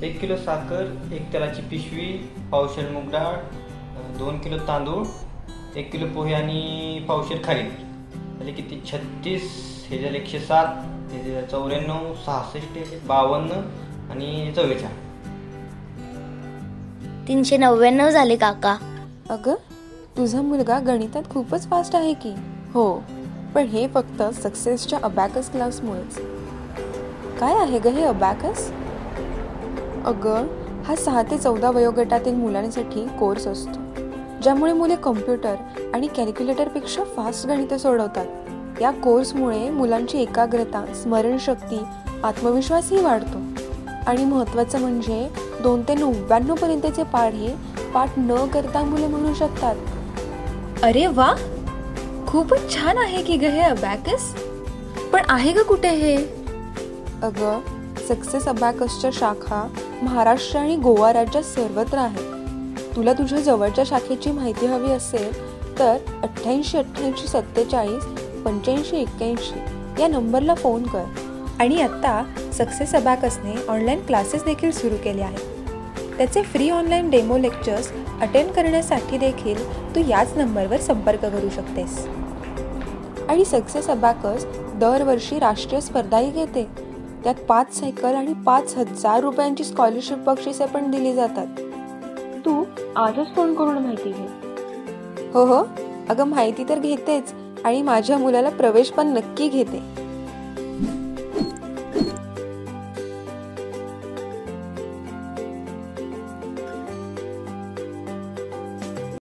1 kilo साखर, 1 तेलाची पिशवी, पावशेर मूग डाळ, 2 किलो तांदूळ, 1 किलो पोहे आणि पावशेर खारीक. म्हणजे किती 36, हे झाले 107, हे 94, 66, 52 आणि 44. 399 झाले काका. अगं, तुझा मुलगा गणितात खूपच फास्ट आहे की. हो, पण हे फक्त सक्सेसच्या अबॅकस क्लासमुळेच. काय आहे ग हे अबॅकस? अगं, हा 6 ते 14 वयोगटातील मुलांसाठी कोर्स असतो, ज्यामुळे मुले कम्प्युटर आणि कॅल्क्युलेटरपेक्षा फास्ट गणितं सोडवतात. या कोर्समुळे मुलांची एकाग्रता, स्मरणशक्ती, आत्मविश्वासही वाढतो. आणि महत्त्वाचं म्हणजे 2 ते 99 पर्यंतचे पाठ न करता मुले म्हणू शकतात. अरे वा, खूपच छान आहे की ग हे अबॅकस. पण आहे ग कुठे हे? अगं, सक्सेस अबॅकसच्या शाखा महाराष्ट्र आणि गोवा राज्यात सर्वत्र आहेत. तुला तुझ्या जवळच्या शाखेची माहिती हवी असेल तर 88 88 47 85 81 या नंबरला फोन कर. आणि आत्ता सक्सेस अबॅकसने ऑनलाईन क्लासेस देखील सुरू केले आहेत. त्याचे free online demo lectures attend करण्यासाठी देखील तू याच नंबरवर संपर्क करू शकतेस. आणि सक्सेस अबॅकस दरवर्षी राष्ट्रीय स्पर्धाही घेते. त्यात 5 सायकल आणि 5,000 रुपयांची स्कॉलरशिप बक्षिसे पण दिली जातात. तू आजच फोन करून माहिती घे. हो, अगं माहिती तर घेतेच आणि माझ्या मुलाला प्रवेश पण नक्की घेते.